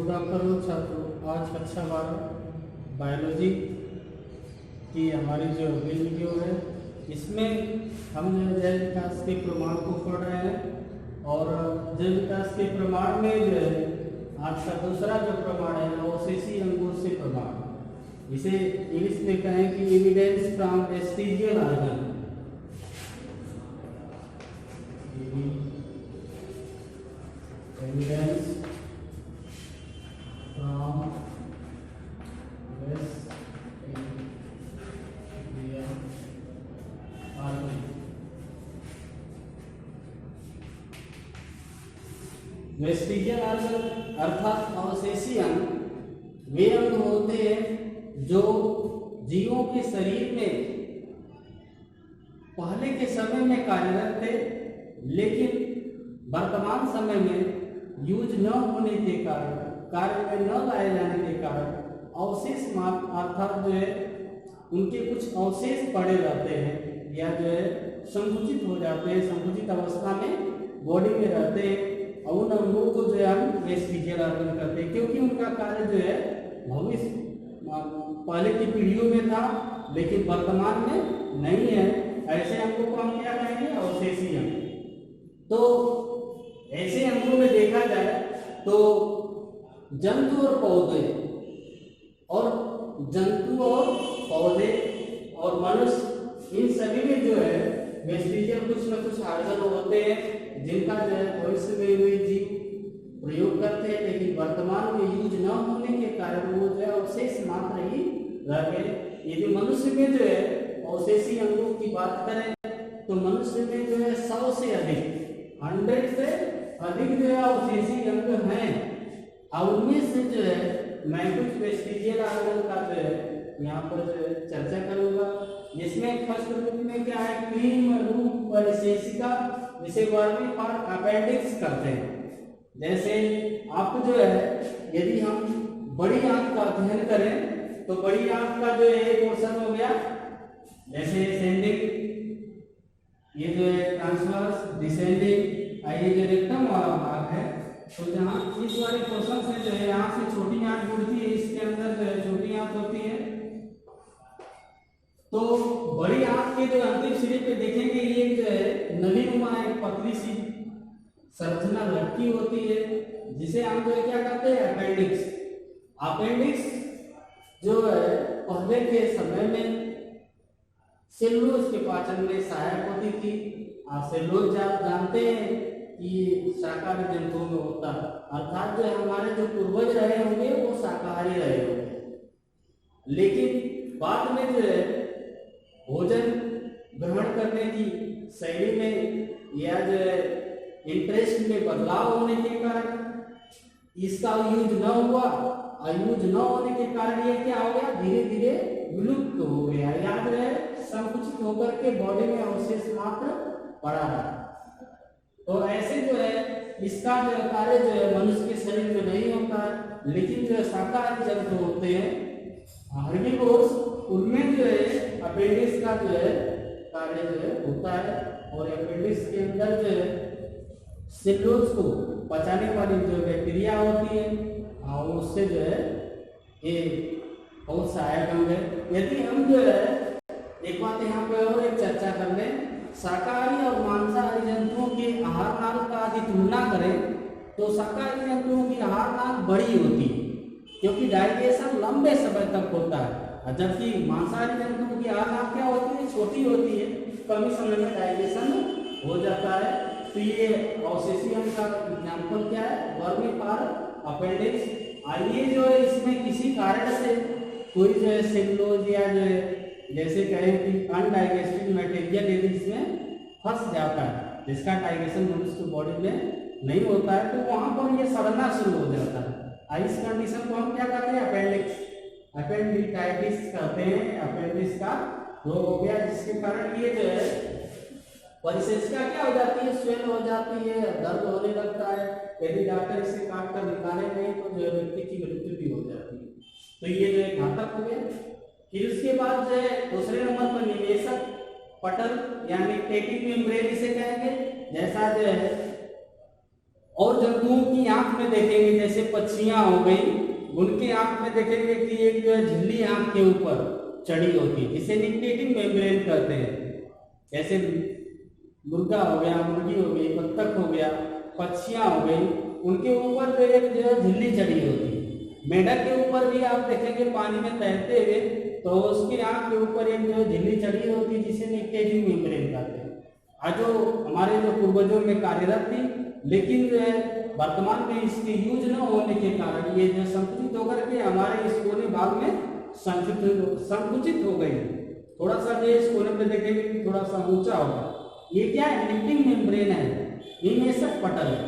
Good afternoon छात्रों। आज कक्षा 12 बायोलॉजी की हमारी जो अगली वीडियो है, इसमें हम जैव विकास के प्रमाण को पढ़ रहे हैं। और जैव विकास के प्रमाण में जो है आज का दूसरा जो प्रमाण है अवशेषी अंगों से प्रमाण, इसे इंग्लिश में कहें कि evidence from vestigial organ. Evidence from vestigial organ अर्थात अवशेषी अंग वे अंग होते हैं जो जीवों के शरीर में पहले के समय में कार्यरत थे, लेकिन वर्तमान समय में यूज न होने के कारण, कार्य में न लाए जाने के कारण अवशेष मात्र अर्थात जो है उनके कुछ अवशेष पड़े रहते हैं या जो है संकुचित हो जाते हैं, संकुचित अवस्था में बॉडी में रहते हैं। और उन अंगों को जो है हम वेस्टिजियल ऑर्गन करते हैं, क्योंकि उनका कार्य जो है भविष्य पहले की पीढ़ियों में था लेकिन वर्तमान में नहीं है। ऐसे अंगों को हम क्या कहेंगे? अवशेषी अंग। तो ऐसे अंगों में देखा जाए तो जंतु और पौधे और मनुष्य, इन सभी में जो है वेस्टिजियल कुछ न कुछ ऑर्गन होते हैं जिनका जो है भविष्य में वे जीव प्रयोग करते हैं, लेकिन वर्तमान में यूज न होने के कारण वो जो है अवशेष मात्र ही रह गए। यदि मनुष्य में जो है अवशेषी अंगों की बात करें तो मनुष्य में जो है 100 से अधिक 100 से अधिक जो है अवशेषी अंग हैं। और उनमें से जो है मैं कुछ वेस्टिजियल ऑर्गन का जो है यहाँ पर जो है चर्चा करूंगा, जिसमें फर्स्ट ग्रुप में क्या है, क्रीम रूप परिशेषिका, जिसे वर्मी और अपेंडिक्स करते हैं। जैसे आपको जो है यदि हम बड़ी आंत का अध्ययन करें तो बड़ी आंत का जो है पोर्शन हो गया जैसे असेंडिंग, ये जो है ट्रांसवर्स, डिसेंडिंग, ये जो रेक्टम वाला भाग है। तो जहाँ इस वाले पोर्शन से जो है यहाँ से छोटी आंत जुड़ती है, इसके अंदर जो है छोटी आंत होती है। तो बड़ी आंत के जो अंतिम सिरे पे देखेंगे ये जो है नलीनुमा एक पतली सी संरचना लटकी होती है, जिसे हम जो है क्या कहते हैं, अपेंडिक्स। अपेंडिक्स जो है पहले के समय में सेलुलोज के पाचन में सहायक होती थी। और सेलुलोज आप जानते हैं कि शाकाहारी जंतुओं में होता है, अर्थात जो हमारे जो पूर्वज रहे होंगे वो शाकाहारी रहे होंगे, लेकिन बाद में जो है भोजन ग्रहण करने की शैली में या जो है इंटरेस्ट में बदलाव होने के कारण इसका यूज न हुआ, और यूज न होने के कारण ये क्या हो गया, धीरे धीरे विलुप्त हो गया, याद रहे संकुचित होकर के बॉडी में अवशेष मात्र पड़ा रहा। तो ऐसे जो है इसका जो कार्य जो है मनुष्य के शरीर में नहीं होता है, लेकिन जो शाकाहारी जंतु होते हैं हर्बीवोर्स, उनमें जो है अपेंडिक्स का जो है कार्य जो है होता है। और अपेंडिक्स के अंदर जो है सेलुलोज को पचाने वाली जो बैक्टीरिया होती है और उससे जो है ये बहुत सहायक अंग है। यदि हम जो है एक बात यहाँ पे और एक चर्चा कर लें, शाकाहारी और मांसाहारी जंतुओं के आहार नाल का यदि तुलना करें तो शाकाहारी जंतुओं की आहार नाल बड़ी होती है, क्योंकि डाइजेशन लंबे समय तक होता है, जबकि मांसाहारी जंतुओं की आहार नाल क्या होती है, छोटी होती है, कम ही समय में डाइजेशन हो जाता है। तो ये अवशेषी अंग का एग्जाम्पल क्या है, वर्मीपार अपेंडिक्स। आइए जो है इसमें किसी कारण से कोई जो है सेलुलोज या जो है जैसे कहें कि अनडाइजेस्टेड मटेरियल यदि इसमें फंस जाता है, जिसका डाइजेशन मनुष्य की बॉडी में नहीं होता है, तो वहां पर ये सड़ना शुरू हो जाता है। इस कंडीशन को हम क्या कहते हैं, अपेंडिटाइटिस कहते हैं। अपेंडिक्स का रोग हो गया, जिसके कारण ये जो है परिशेषिका क्या हो जाती है, स्वेल हो जाती है, दर्द होने लगता है। यदि डॉक्टर इसे काट कर निकाले नहीं तो जो है व्यक्ति की मृत्यु भी हो जाती है। तो ये जो है घातक हो गया। फिर उसके बाद जो है दूसरे नंबर पर निवेशक पटल यानी टेटिक मेम्ब्रेन इसे कहेंगे। जैसा जो है और जंतुओं की आंख में देखेंगे, जैसे पक्षियां हो गई, उनके आंख में देखेंगे कि एक जो है झिल्ली आंख के ऊपर चढ़ी होती है, जिसे निक्टेटिंग मेम्ब्रेन कहते हैं। जैसे मुर्गा हो गया, मुर्गी हो गई, बत्तख हो गया, पक्षियां हो गई, उनके ऊपर जो एक जो है झिल्ली चढ़ी होती है। मेढक के ऊपर भी आप देखेंगे पानी में तैरते हुए, तो उसकी आंख के ऊपर एक जो झिल्ली चढ़ी होती है, जिसे निक्टेटिंग मेम्ब्रेन कहते हैं। आज जो हमारे जो पूर्वजों में कार्यरत थी, लेकिन जो है वर्तमान में इसके यूज न होने के कारण ये जो संकुचित होकर के हमारे इस कोने भाग में संकुचित हो गई। थोड़ा सा जो इस कोने पे देखेंगे कि थोड़ा सा ऊंचा होगा, ये क्या है, निक्टिंग मेम्ब्रेन है, निमेषक पटल है।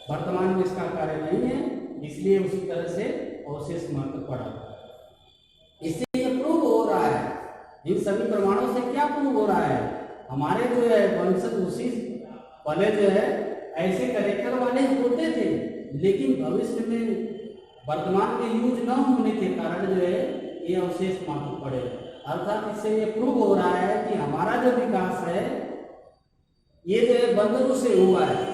वर्तमान में इसका कार्य नहीं है, इसलिए उसी तरह से अवशेष महत्व पड़ा। इससे ये प्रूव हो रहा है, इन सभी प्रमाणों से क्या प्रूव हो रहा है, हमारे जो है वंशज उसी पहले जो है ऐसे कैरेक्टर वाले होते थे, लेकिन भविष्य में वर्तमान में यूज न होने के कारण जो है ये अवशेष महत्व पड़े। अर्थात इससे ये प्रूव हो रहा है कि हमारा जो विकास है ये जो है बंदरों से हुआ है,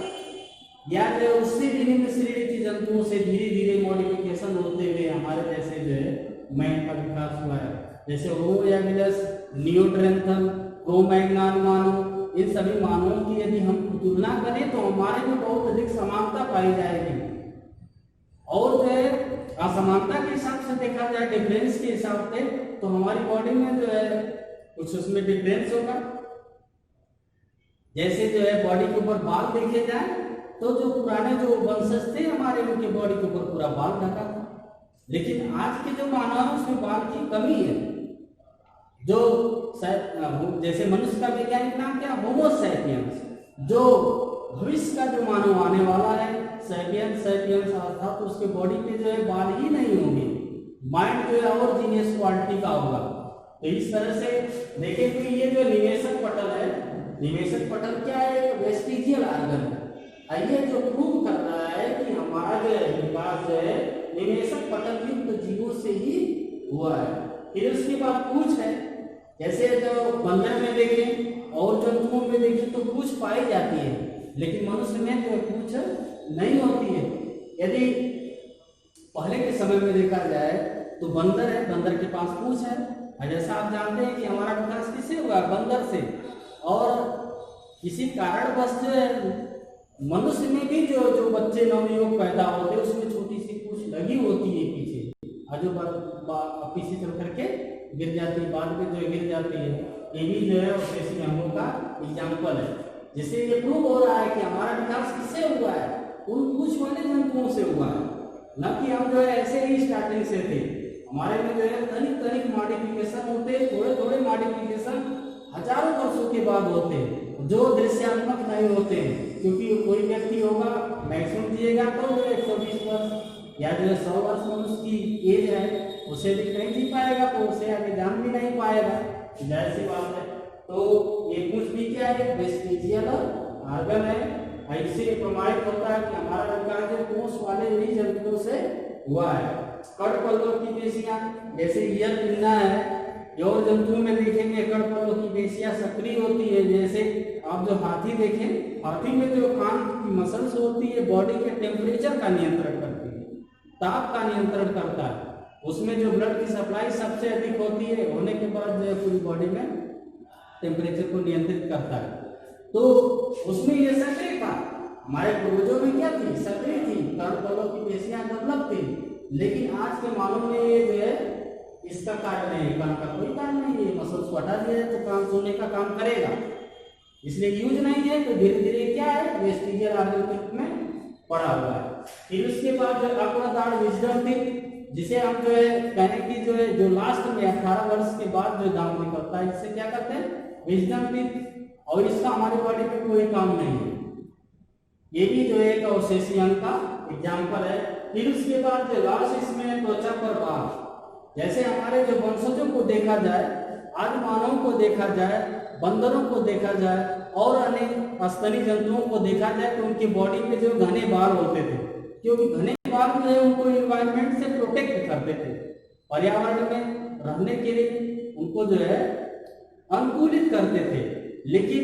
या जो है उससे विभिन्न श्रेणी के जंतुओं से धीरे धीरे मॉडिफिकेशन होते हुए हमारे जैसे जो है मैन का विकास हुआ है। जैसे होमो हैबिलिस, नियोडेन्थल, क्रो-मैग्नान मानव, इन सभी मानवों की यदि हम तुलना करें तो हमारे में बहुत अधिक समानता पाई जाएगी। और जो है असमानता के हिसाब से देखा जाए, डिफरेंस के हिसाब से, तो हमारी बॉडी में जो है कुछ उसमें डिफरेंस होगा। जैसे जो है बॉडी के ऊपर बाल देखे जाए तो जो पुराने जो वंशज थे हमारे, उनके बॉडी के ऊपर पूरा बाल ढका था, लेकिन आज के जो मानव है उसमें बाल की कमी है। जो जैसे मनुष्य का वैज्ञानिक नाम क्या, होमो सैपियंस, जो भविष्य का जो मानव आने वाला है सैपियंस अर्थात उसके बॉडी पे जो है बाल ही नहीं होंगे, माइंड जो है और जीनियस क्वालिटी का होगा। तो इस तरह से देखें कि ये जो निवेशक पटल है, निवेशक पटल क्या है, वेस्टिजियल आर्गन है। ये जो प्रूव कर रहा है कि हमारा जो है विकास जो है निवेशक पटल युक्त जीवों से ही हुआ है। फिर उसके बाद पूंछ है, जैसे जो बंदर में देखें और जंतुओं में देखें तो पूंछ पाई जाती है, लेकिन मनुष्य में जो पूंछ नहीं होती है। यदि पहले के समय में देखा जाए तो बंदर है, बंदर के पास पूंछ है। जैसा आप जानते हैं कि हमारा विकास किससे हुआ, बंदर से, और किसी कारणवश जो है मनुष्य में भी जो बच्चे नवयुवक पैदा होते हैं उसमें छोटी सी पूंछ लगी होती है पीछे, और जो पीछे चल करके गिर जाती है, बाद में जो गिर जाती है। ये भी जो है अवशेषीय अंगों का एग्जाम्पल है, जिससे ये प्रूव हो रहा है कि हमारा विकास किससे हुआ है, उन पूंछ वाले जंतुओं से हुआ है, न कि हम जो है ऐसे ही स्टार्टिंग से थे। हमारे में जो है तनिक तनिक मॉडिफिकेशन होते, थोड़े थोड़े मॉडिफिकेशन हजारों वर्षों के बाद होते हैं, जो दृश्यात्मक नहीं होते हैं। क्योंकि कोई व्यक्ति होगा, मैक्सिमम जिएगा तो 120 वर्ष या जो 100 वर्ष मनुष्य की एज है, उसे भी नहीं जी पाएगा, तो उसे आगे जान भी नहीं पाएगा, जाहिर सी बात है। तो ये कुछ भी क्या है, वेस्टिजियल आर्गन है। ऐसे प्रमाणित होता है कि हमारा विकास जो पूंछ वाले ही जंतुओं से हुआ है। कठपल्लों की पेशियां, जैसे ईयर पिन्ना है, और जंतुओं में देखेंगे कठपल्लों की पेशियां सक्रिय होती है। जैसे आप जो हाथी देखें, हाथी में जो कान की मसल्स होती है बॉडी के टेम्परेचर का नियंत्रण करती है, ताप का नियंत्रण करता है। उसमें जो ब्लड की सप्लाई सबसे अधिक होती है, होने के बाद जो है पूरी बॉडी में टेम्परेचर को नियंत्रित करता है। तो उसमें ये सक्रिय था। हमारे पूर्वजों में क्या थी, सक्रिय थी, कठपल्लों की पेशियां डेवलप थी। लेकिन आज के मानव में ये जो है इसका कार्य नहीं, कान का कोई काम नहीं है, मसल्स को हटा दिया है तो कान सोने का काम करेगा, इसलिए यूज नहीं है। तो धीरे धीरे क्या है, वेस्टिजियल आर्गन के रूप में पड़ा हुआ है। फिर उसके बाद जो अक्वादाड़ विजडम थी, जिसे हम जो है कहने की जो है जो लास्ट में 18 वर्ष के बाद जो दांत निकलता है, इससे क्या करते हैं, विजडम टीथ, और इसका हमारी बॉडी में कोई काम नहीं है। ये भी जो है एक अवशेषीय अंग का एग्जाम्पल है। फिर उसके बाद जो लास्ट इसमें त्वचा पर बाल, जैसे हमारे जो वंशजों को देखा जाए, आज मानवों को देखा जाए, बंदरों को देखा जाए और अनेक स्तनी जंतुओं को देखा जाए, तो उनकी बॉडी पे जो घने बाल होते थे, क्योंकि घने बाल जो है उनको एनवायरनमेंट से प्रोटेक्ट करते थे, पर्यावरण में रहने के लिए उनको जो है अनुकूलित करते थे। लेकिन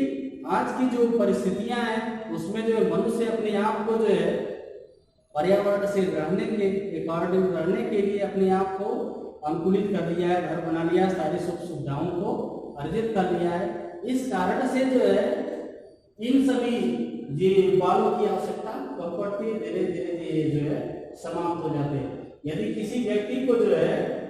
आज की जो परिस्थितियां हैं उसमें जो है मनुष्य अपने आप को जो है पर्यावरण से रहने के अकॉर्डिंग रहने के लिए अपने आप को अनुकूलित कर लिया है, घर बना लिया, सारी सुख सुविधाओं को अर्जित कर लिया है। इस कारण से जो है इन सभी बालों की आवश्यकता कम पड़ती है, धीरे धीरे जो है समाप्त हो जाते हैं। यदि किसी व्यक्ति को जो है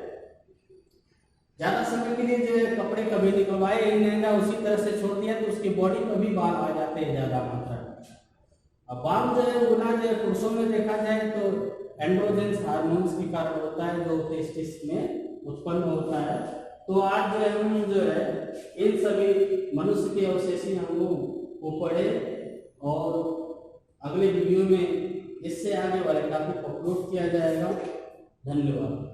ज्यादा समय के लिए जो है कपड़े कभी निकलवाए ही नहीं ना, उसी तरह से छोड़ दिया तो उसकी बॉडी पर भी बाल आ जाते हैं ज्यादा मात्रा में। अब बाल जो है उगना जो है पुरुषों में देखा जाए तो एंड्रोजेंस हार्मोन्स के कारण होता है, जो टेस्टिस में उत्पन्न होता है। तो आज जो है हम जो है इन सभी मनुष्य के अवशेषी अंगों को पढ़े और अगले वीडियो में इससे आगे वाले टॉपिक को अपलोड किया जाएगा। धन्यवाद।